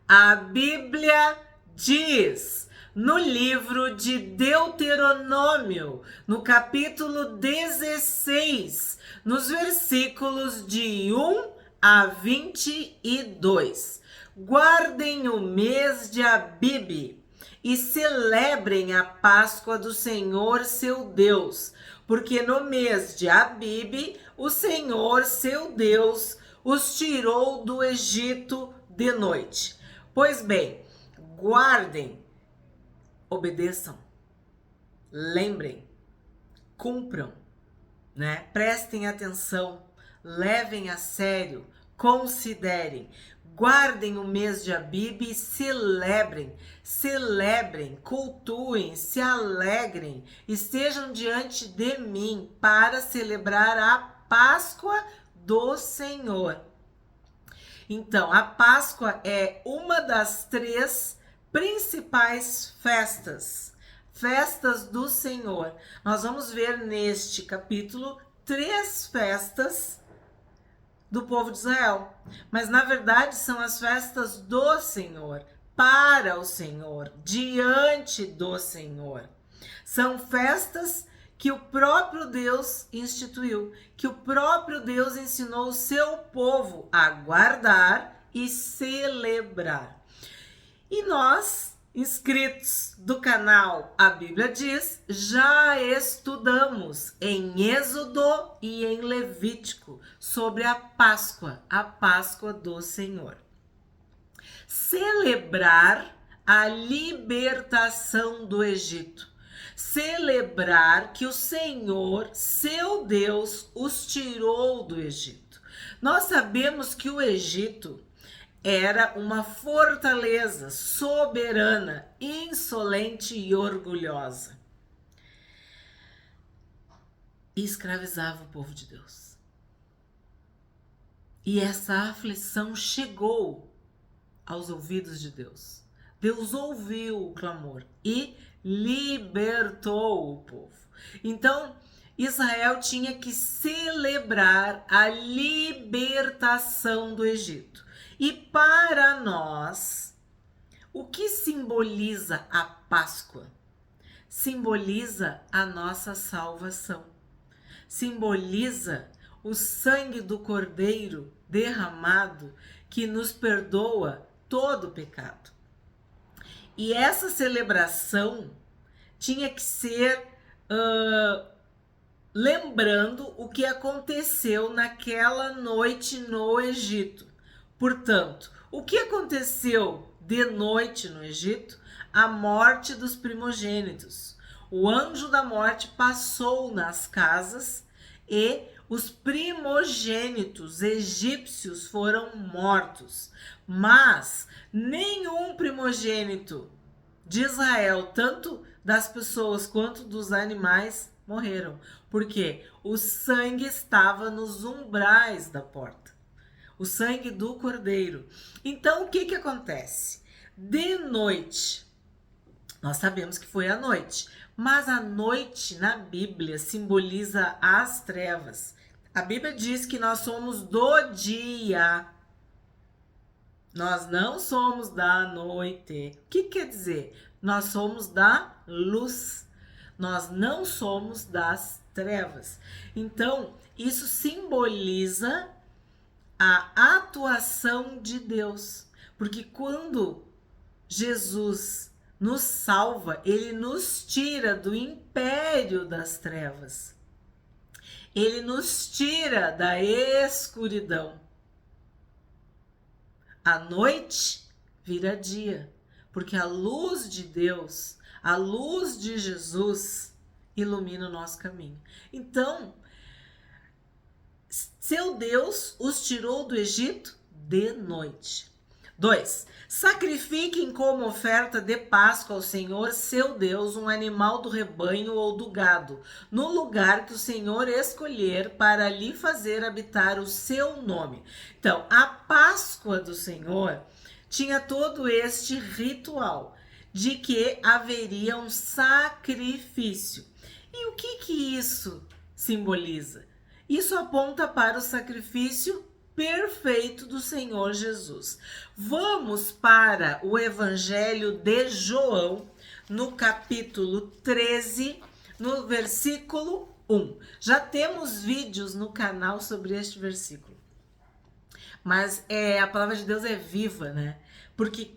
A Bíblia diz no livro de Deuteronômio, no capítulo 16, nos versículos de 1 a 22. Guardem o mês de Abibe e celebrem a Páscoa do Senhor seu Deus, porque no mês de Abibe o Senhor seu Deus os tirou do Egito de noite. Pois bem, guardem, obedeçam, lembrem, cumpram, né? Prestem atenção, levem a sério, considerem, guardem o mês de Abibe e celebrem, cultuem, se alegrem, estejam diante de mim para celebrar a Páscoa do Senhor. Então, a Páscoa é uma das 3 principais festas do Senhor. Nós vamos ver neste capítulo 3 festas do povo de Israel, mas na verdade são as festas do Senhor, para o Senhor, diante do Senhor. São festas que o próprio Deus instituiu, que o próprio Deus ensinou o seu povo a guardar e celebrar. E nós, inscritos do canal A Bíblia Diz, já estudamos em Êxodo e em Levítico sobre a Páscoa do Senhor. Celebrar a libertação do Egito. Celebrar que o Senhor, seu Deus, os tirou do Egito. Nós sabemos que o Egito era uma fortaleza soberana, insolente e orgulhosa. E escravizava o povo de Deus. E essa aflição chegou aos ouvidos de Deus. Deus ouviu o clamor e libertou o povo. Então, Israel tinha que celebrar a libertação do Egito. E para nós, o que simboliza a Páscoa? Simboliza a nossa salvação. Simboliza o sangue do Cordeiro derramado que nos perdoa todo o pecado. E essa celebração tinha que ser lembrando o que aconteceu naquela noite no Egito. Portanto, o que aconteceu de noite no Egito? A morte dos primogênitos. O anjo da morte passou nas casas e os primogênitos egípcios foram mortos. Mas nenhum primogênito de Israel, tanto das pessoas quanto dos animais, morreram. Porque o sangue estava nos umbrais da porta. O sangue do Cordeiro. Então, o que acontece? De noite, nós sabemos que foi à noite, mas a noite na Bíblia simboliza as trevas. A Bíblia diz que nós somos do dia. Nós não somos da noite. O que quer dizer? Nós somos da luz. Nós não somos das trevas. Então, isso simboliza a atuação de Deus. Porque quando Jesus nos salva, ele nos tira do império das trevas. Ele nos tira da escuridão. A noite vira dia, porque a luz de Deus, a luz de Jesus, ilumina o nosso caminho. Então, seu Deus os tirou do Egito de noite. 2. Sacrifiquem como oferta de Páscoa ao Senhor, seu Deus, um animal do rebanho ou do gado, no lugar que o Senhor escolher para lhe fazer habitar o seu nome. Então, a Páscoa do Senhor tinha todo este ritual de que haveria um sacrifício. E o que isso simboliza? Isso aponta para o sacrifício perfeito do Senhor Jesus. Vamos para o Evangelho de João, no capítulo 13, no versículo 1. Já temos vídeos no canal sobre este versículo. Mas a palavra de Deus é viva, né? Porque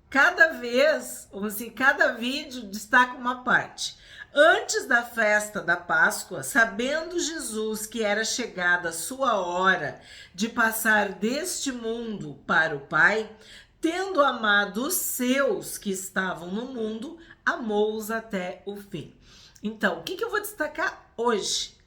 cada vez, ou assim, cada vídeo destaca uma parte. Antes da festa da Páscoa, sabendo Jesus que era chegada a sua hora de passar deste mundo para o Pai, tendo amado os seus que estavam no mundo, amou-os até o fim. Então, o que eu vou destacar hoje?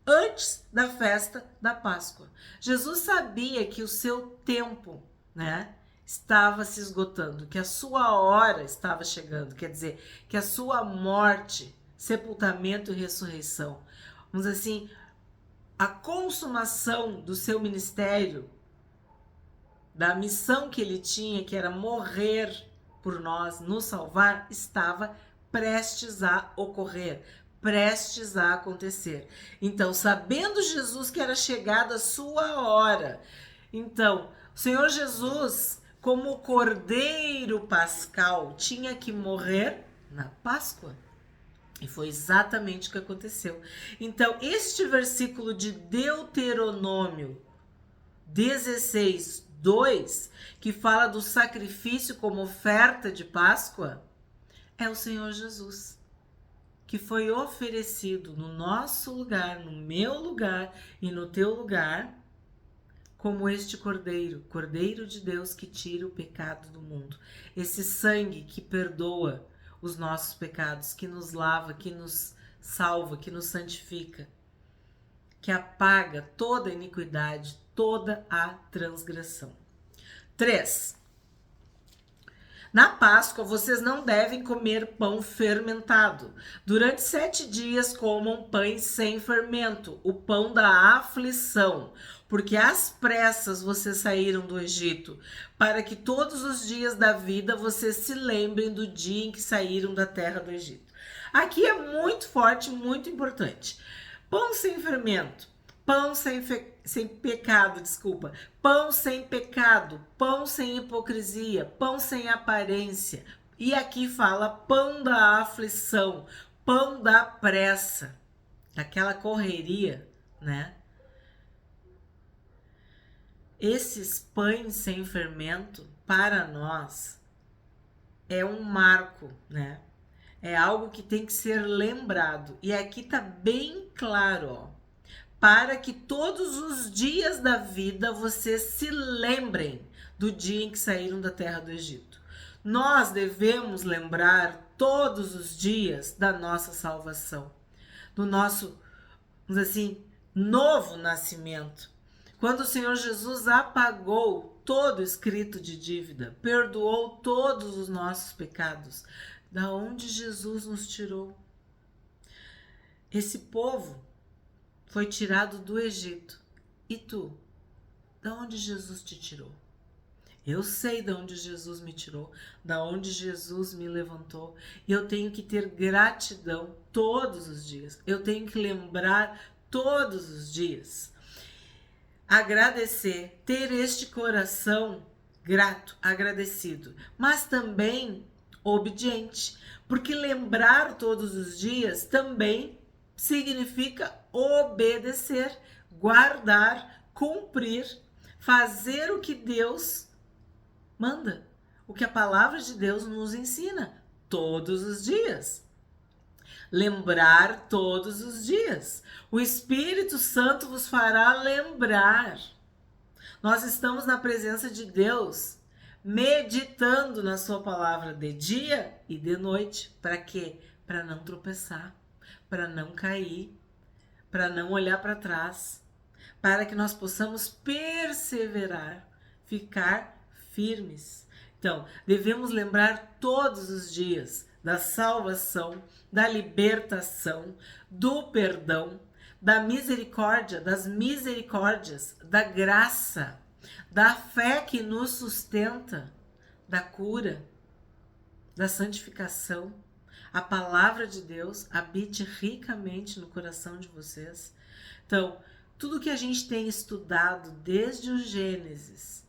Antes da festa da Páscoa. Jesus sabia que o seu tempo, né, estava se esgotando, que a sua hora estava chegando, quer dizer, que a sua morte, sepultamento e ressurreição, vamos dizer assim, a consumação do seu ministério, da missão que ele tinha, que era morrer por nós, nos salvar, estava prestes a ocorrer, prestes a acontecer. Então, sabendo Jesus que era chegada a sua hora, então, o Senhor Jesus, como cordeiro pascal, tinha que morrer na Páscoa. E foi exatamente o que aconteceu. Então, este versículo de Deuteronômio 16, 2, que fala do sacrifício como oferta de Páscoa, é o Senhor Jesus, que foi oferecido no nosso lugar, no meu lugar e no teu lugar, como este cordeiro, cordeiro de Deus que tira o pecado do mundo. Esse sangue que perdoa os nossos pecados, que nos lava, que nos salva, que nos santifica, que apaga toda a iniquidade, toda a transgressão. 3. Na Páscoa, vocês não devem comer pão fermentado. Durante 7 dias comam pães sem fermento, o pão da aflição, porque às pressas vocês saíram do Egito, para que todos os dias da vida vocês se lembrem do dia em que saíram da terra do Egito. Aqui é muito forte, muito importante. Pão sem fermento, pão sem pecado, pão sem pecado, pão sem hipocrisia, pão sem aparência. E aqui fala pão da aflição, pão da pressa, daquela correria, né? Esses pães sem fermento, para nós, é um marco, né? É algo que tem que ser lembrado. E aqui tá bem claro, ó. Para que todos os dias da vida vocês se lembrem do dia em que saíram da terra do Egito. Nós devemos lembrar todos os dias da nossa salvação, do nosso, vamos dizer assim, novo nascimento. Quando o Senhor Jesus apagou todo o escrito de dívida, perdoou todos os nossos pecados, da onde Jesus nos tirou. Esse povo foi tirado do Egito. E tu? Da onde Jesus te tirou? Eu sei de onde Jesus me tirou, da onde Jesus me levantou. E eu tenho que ter gratidão todos os dias. Eu tenho que lembrar todos os dias. Agradecer, ter este coração grato, agradecido, mas também obediente. Porque lembrar todos os dias também significa obedecer, guardar, cumprir, fazer o que Deus manda, o que a palavra de Deus nos ensina todos os dias. Lembrar todos os dias. O Espírito Santo vos fará lembrar. Nós estamos na presença de Deus, meditando na sua palavra de dia e de noite. Para quê? Para não tropeçar, para não cair, para não olhar para trás, para que nós possamos perseverar, ficar firmes. Então, devemos lembrar todos os dias da salvação, da libertação, do perdão, da misericórdia, das misericórdias, da graça, da fé que nos sustenta, da cura, da santificação. A palavra de Deus habite ricamente no coração de vocês. Então, Tudo que a gente tem estudado desde o Gênesis,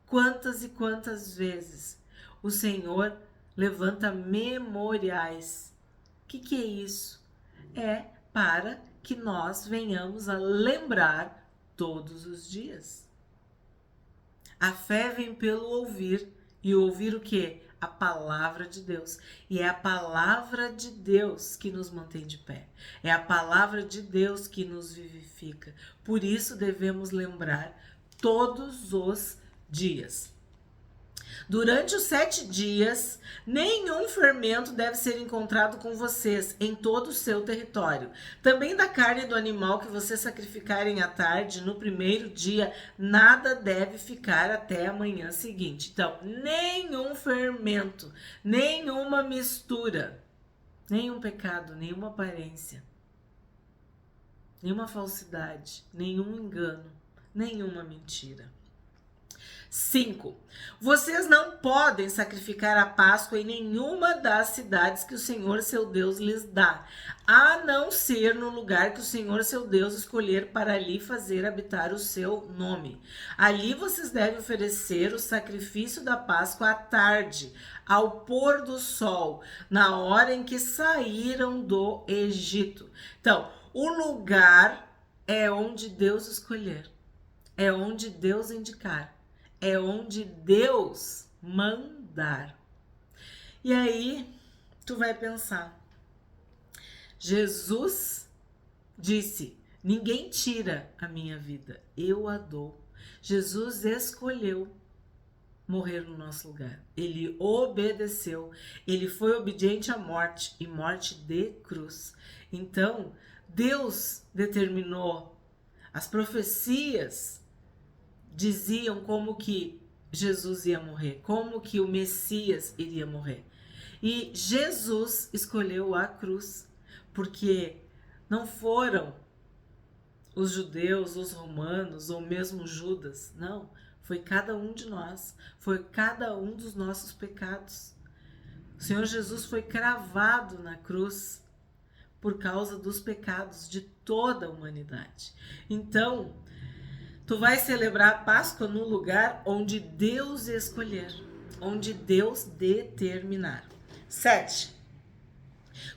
quantas e quantas vezes o Senhor levanta memoriais. O que é isso? É para que nós venhamos a lembrar todos os dias. A fé vem pelo ouvir, e ouvir o quê? A palavra de Deus. E é a palavra de Deus que nos mantém de pé. É a palavra de Deus que nos vivifica. Por isso devemos lembrar todos os dias. Durante os 7 dias, nenhum fermento deve ser encontrado com vocês em todo o seu território. Também da carne do animal que vocês sacrificarem à tarde, no primeiro dia, nada deve ficar até a manhã seguinte. Então, nenhum fermento, nenhuma mistura, nenhum pecado, nenhuma aparência, nenhuma falsidade, nenhum engano, nenhuma mentira. 5. Vocês não podem sacrificar a Páscoa em nenhuma das cidades que o Senhor seu Deus lhes dá, a não ser no lugar que o Senhor seu Deus escolher para ali fazer habitar o seu nome. Ali vocês devem oferecer o sacrifício da Páscoa à tarde, ao pôr do sol, na hora em que saíram do Egito. Então, o lugar é onde Deus escolher, é onde Deus indicar. É onde Deus mandar. E aí, tu vai pensar. Jesus disse, ninguém tira a minha vida, eu a dou. Jesus escolheu morrer no nosso lugar. Ele obedeceu. Ele foi obediente à morte, e morte de cruz. Então, Deus determinou. As profecias diziam como que Jesus ia morrer, como que o Messias iria morrer. E Jesus escolheu a cruz, porque não foram os judeus, os romanos, ou mesmo Judas, não. Foi cada um de nós, foi cada um dos nossos pecados. O Senhor Jesus foi cravado na cruz por causa dos pecados de toda a humanidade. Então, tu vai celebrar a Páscoa no lugar onde Deus escolher, onde Deus determinar. 7.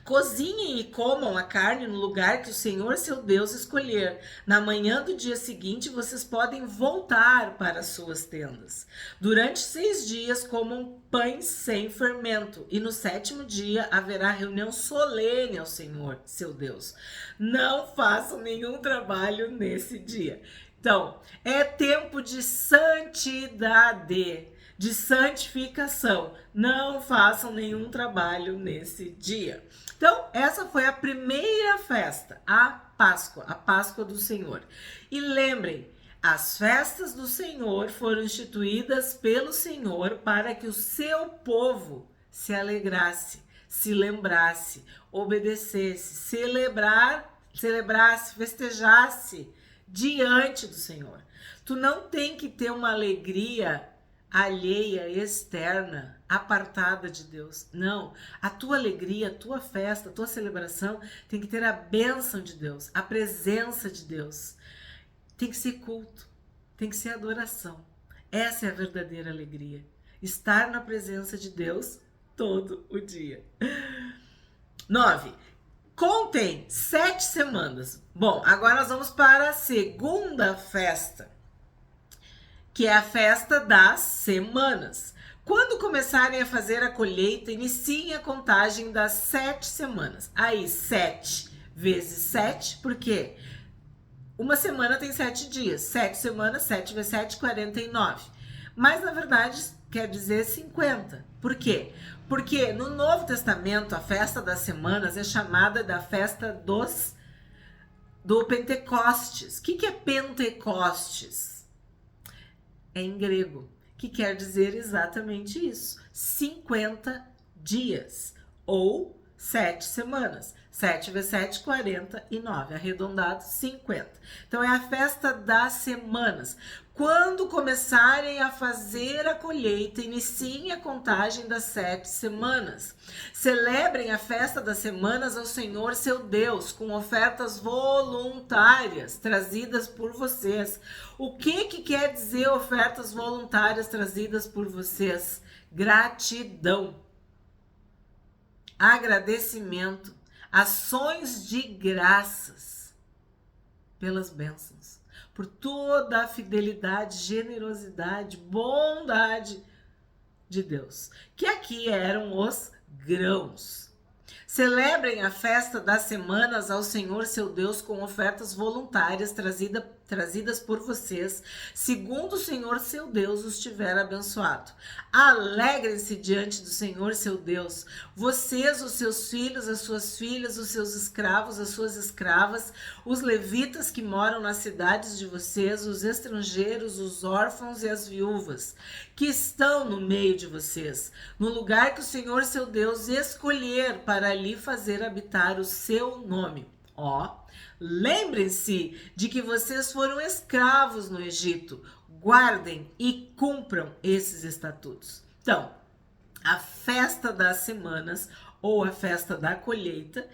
Cozinhem e comam a carne no lugar que o Senhor seu Deus escolher. Na manhã do dia seguinte, vocês podem voltar para as suas tendas. Durante 6 dias, comam pães sem fermento. E no 7º dia, haverá reunião solene ao Senhor, seu Deus. Não façam nenhum trabalho nesse dia. Então, é tempo de santidade, de santificação. Não façam nenhum trabalho nesse dia. Então, essa foi a primeira festa, a Páscoa do Senhor. E lembrem, as festas do Senhor foram instituídas pelo Senhor para que o seu povo se alegrasse, se lembrasse, obedecesse, celebrasse, festejasse diante do Senhor. Tu não tem que ter uma alegria alheia, externa, apartada de Deus. Não. A tua alegria, a tua festa, a tua celebração tem que ter a bênção de Deus, a presença de Deus. Tem que ser culto, tem que ser adoração. Essa é a verdadeira alegria. Estar na presença de Deus todo o dia. 9. Contem 7 semanas. Bom, agora nós vamos para a segunda festa, que é a festa das semanas. Quando começarem a fazer a colheita, iniciem a contagem das 7 semanas. Aí, 7 vezes 7, por quê? Uma semana tem 7 dias. 7 semanas, 7 vezes 7, 49. Mas, na verdade, quer dizer 50. Por quê? Porque no Novo Testamento, a festa das semanas é chamada da festa do Pentecostes. O que é Pentecostes? É em grego, que quer dizer exatamente isso. 50 dias ou 7 semanas. 7 vezes 7, 49. Arredondado, 50. Então, é a festa das semanas. Quando começarem a fazer a colheita, iniciem a contagem das 7 semanas. Celebrem a festa das semanas ao Senhor seu Deus, com ofertas voluntárias trazidas por vocês. O que quer dizer ofertas voluntárias trazidas por vocês? Gratidão, agradecimento, ações de graças pelas bênçãos, por toda a fidelidade, generosidade, bondade de Deus, que aqui eram os grãos. Celebrem a festa das semanas ao Senhor seu Deus com ofertas voluntárias trazidas por vocês, segundo o Senhor seu Deus os tiver abençoado. Alegrem-se diante do Senhor seu Deus, vocês, os seus filhos, as suas filhas, os seus escravos, as suas escravas, os levitas que moram nas cidades de vocês, os estrangeiros, os órfãos e as viúvas que estão no meio de vocês, no lugar que o Senhor seu Deus escolher para ali fazer habitar o seu nome. Lembrem-se de que vocês foram escravos no Egito. Guardem e cumpram esses estatutos. Então, a festa das semanas ou a festa da colheita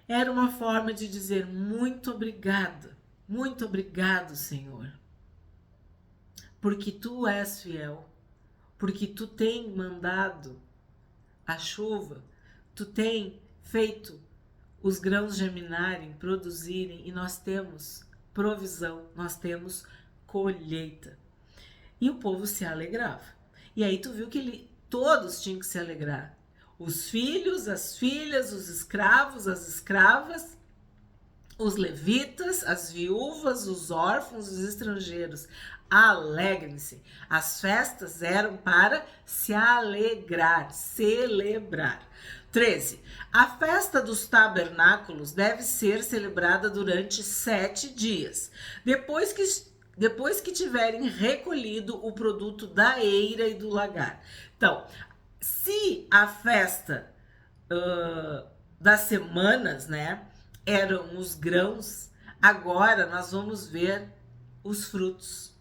era uma forma de dizer muito obrigado, Senhor, porque tu és fiel, porque tu tem mandado a chuva, tu tem feito os grãos germinarem, produzirem, e nós temos provisão, nós temos colheita. E o povo se alegrava. E aí tu viu que todos tinham que se alegrar. Os filhos, as filhas, os escravos, as escravas, os levitas, as viúvas, os órfãos, os estrangeiros. Alegrem-se. As festas eram para se alegrar, celebrar. 13. A festa dos tabernáculos deve ser celebrada durante 7 dias. Depois que tiverem recolhido o produto da eira e do lagar. Então, se a festa das semanas, né, eram os grãos, agora nós vamos ver os frutos.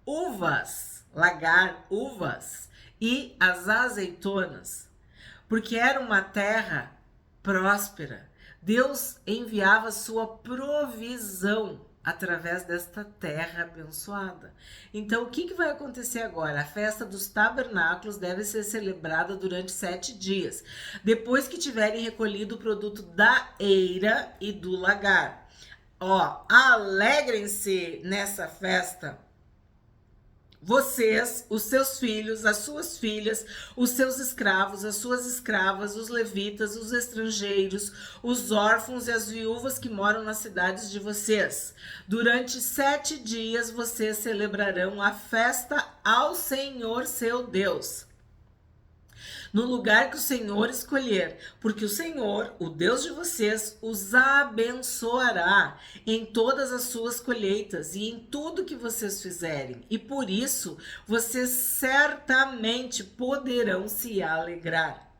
Uvas, lagar, uvas e as azeitonas. Porque era uma terra próspera. Deus enviava sua provisão através desta terra abençoada. Então, o que vai acontecer agora? A festa dos tabernáculos deve ser celebrada durante 7 dias, depois que tiverem recolhido o produto da eira e do lagar. Alegrem-se nessa festa, vocês, os seus filhos, as suas filhas, os seus escravos, as suas escravas, os levitas, os estrangeiros, os órfãos e as viúvas que moram nas cidades de vocês. Durante 7 dias vocês celebrarão a festa ao Senhor seu Deus, no lugar que o Senhor escolher, porque o Senhor, o Deus de vocês, os abençoará em todas as suas colheitas e em tudo que vocês fizerem. E por isso, vocês certamente poderão se alegrar.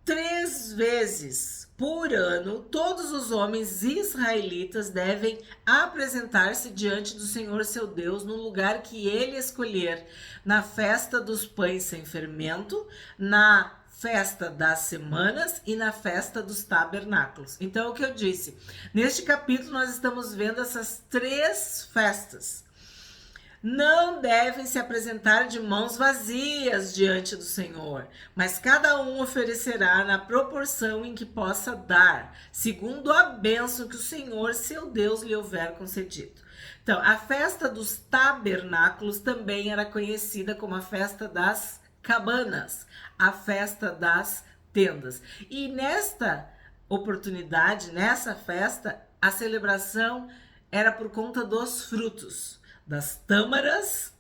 3 vezes por ano, todos os homens israelitas devem apresentar-se diante do Senhor seu Deus no lugar que ele escolher, na festa dos pães sem fermento, na festa das semanas e na festa dos tabernáculos. Então, o que eu disse, neste capítulo nós estamos vendo essas 3 festas. Não devem se apresentar de mãos vazias diante do Senhor, mas cada um oferecerá na proporção em que possa dar, segundo a bênção que o Senhor, seu Deus, lhe houver concedido. Então, a festa dos tabernáculos também era conhecida como a festa das cabanas, a festa das tendas. E nesta oportunidade, nessa festa, a celebração era por conta dos frutos, das tâmaras,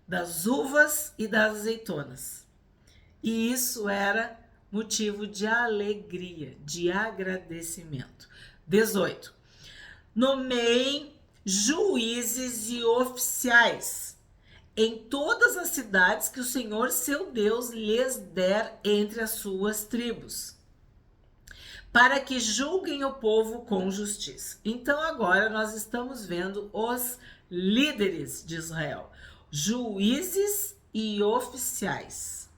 das uvas e das azeitonas. E isso era motivo de alegria, de agradecimento. 18. Nomeiem juízes e oficiais em todas as cidades que o Senhor seu Deus lhes der entre as suas tribos. para que julguem o povo com justiça. Então agora nós estamos vendo os líderes de Israel, juízes e oficiais.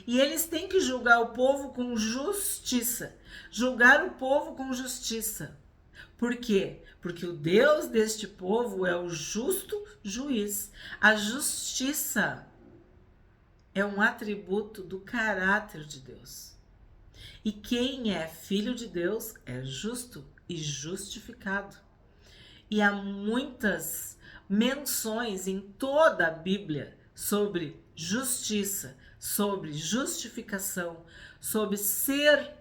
E eles têm que julgar o povo com justiça. Julgar o povo com justiça. Por quê? Porque o Deus deste povo é o justo juiz. A justiça é um atributo do caráter de Deus. E quem é filho de Deus é justo e justificado. E há muitas menções em toda a Bíblia sobre justiça, sobre justificação, sobre ser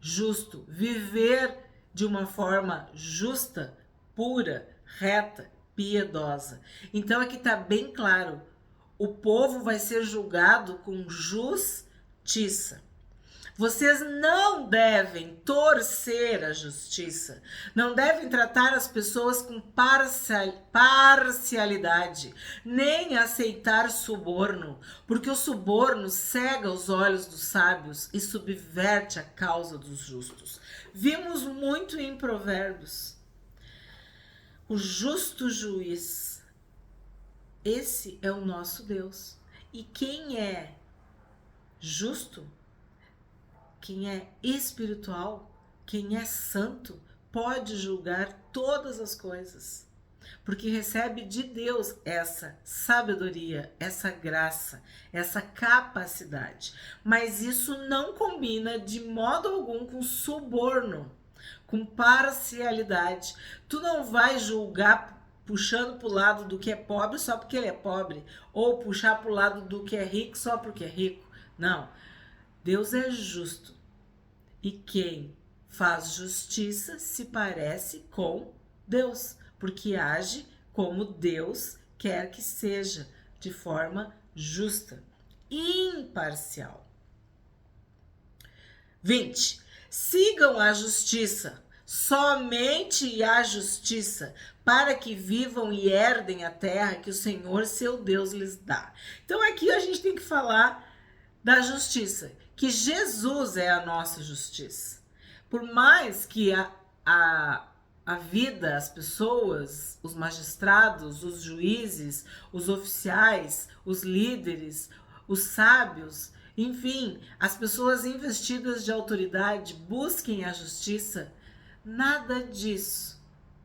justo, viver de uma forma justa, pura, reta, piedosa. Então aqui está bem claro, o povo vai ser julgado com justiça. Vocês não devem torcer a justiça, não devem tratar as pessoas com parcialidade, nem aceitar suborno, porque o suborno cega os olhos dos sábios e subverte a causa dos justos. Vimos muito em Provérbios. O justo juiz, esse é o nosso Deus. E quem é justo, quem é espiritual, quem é santo, pode julgar todas as coisas, porque recebe de Deus essa sabedoria, essa graça, essa capacidade. Mas isso não combina de modo algum com suborno, com parcialidade. Tu não vai julgar puxando para o lado do que é pobre só porque ele é pobre, ou puxar para o lado do que é rico só porque é rico. Não. Deus é justo. E quem faz justiça se parece com Deus, porque age como Deus quer que seja, de forma justa, imparcial. 20. Sigam a justiça, somente a justiça, para que vivam e herdem a terra que o Senhor, seu Deus, lhes dá. Então aqui a gente tem que falar da justiça, que Jesus é a nossa justiça. Por mais que a vida, as pessoas, os magistrados, os juízes, os oficiais, os líderes, os sábios, enfim, as pessoas investidas de autoridade busquem a justiça, nada disso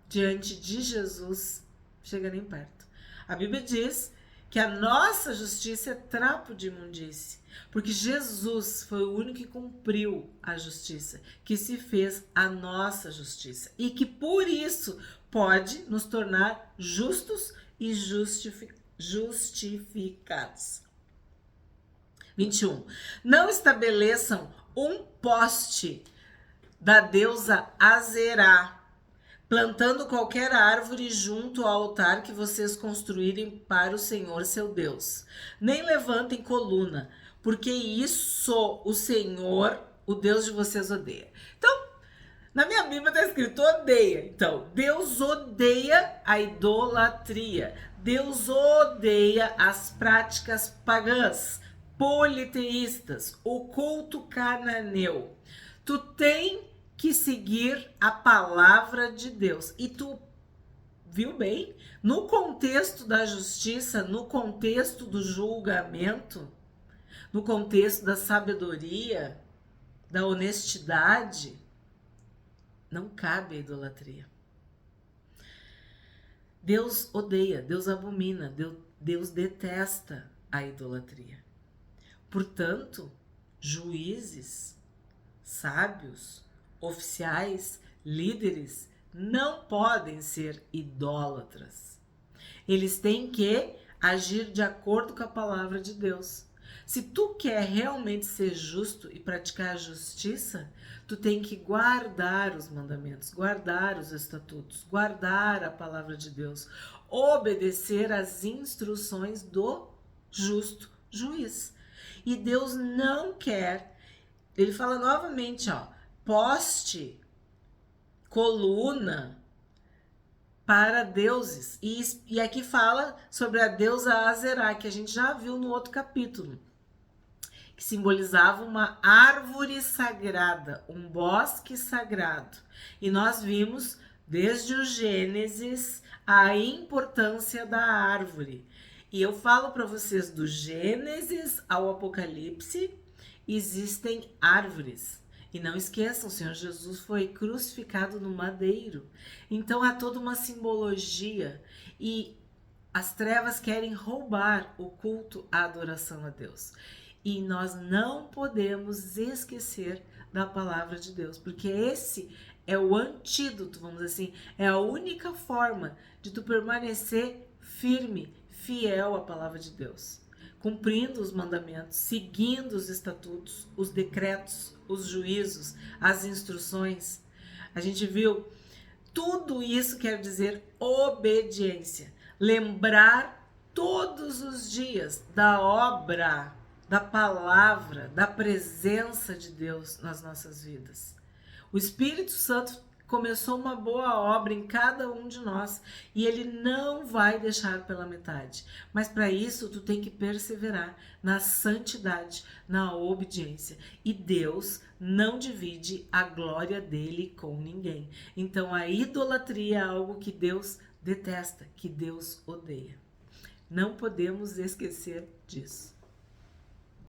diante de Jesus chega nem perto. A Bíblia diz que a nossa justiça é trapo de imundície, porque Jesus foi o único que cumpriu a justiça, que se fez a nossa justiça e que por isso pode nos tornar justos e justificados. 21. Não estabeleçam um poste da deusa Azerá, plantando qualquer árvore junto ao altar que vocês construírem para o Senhor seu Deus. Nem levantem coluna, porque isso o Senhor, o Deus de vocês, odeia. Então, na minha Bíblia está escrito odeia. Então, Deus odeia a idolatria. Deus odeia as práticas pagãs, politeístas, o culto cananeu. Tu tem que seguir a palavra de Deus. E tu viu bem? No contexto da justiça, no contexto do julgamento, no contexto da sabedoria, da honestidade, não cabe a idolatria. Deus odeia, Deus abomina, Deus detesta a idolatria. Portanto, juízes, sábios, oficiais, líderes, não podem ser idólatras. Eles têm que agir de acordo com a palavra de Deus. Se tu quer realmente ser justo e praticar a justiça, tu tem que guardar os mandamentos, guardar os estatutos, guardar a palavra de Deus, obedecer às instruções do justo juiz. E Deus não quer, ele fala novamente, poste, coluna para deuses. E aqui fala sobre a deusa Azerá, que a gente já viu no outro capítulo, que simbolizava uma árvore sagrada, um bosque sagrado. E nós vimos desde o Gênesis a importância da árvore. E eu falo para vocês, do Gênesis ao Apocalipse existem árvores. E não esqueçam, o Senhor Jesus foi crucificado no madeiro. Então há toda uma simbologia. E as trevas querem roubar o culto, a adoração a Deus. E nós não podemos esquecer da palavra de Deus, porque esse é o antídoto, vamos dizer assim, é a única forma de tu permanecer firme, fiel à palavra de Deus, cumprindo os mandamentos, seguindo os estatutos, os decretos, os juízos, as instruções. A gente viu, tudo isso quer dizer obediência. Lembrar todos os dias da obra, da palavra, da presença de Deus nas nossas vidas. O Espírito Santo começou uma boa obra em cada um de nós e ele não vai deixar pela metade. Mas para isso tu tem que perseverar na santidade, na obediência. E Deus não divide a glória dele com ninguém. Então a idolatria é algo que Deus detesta, que Deus odeia. Não podemos esquecer disso.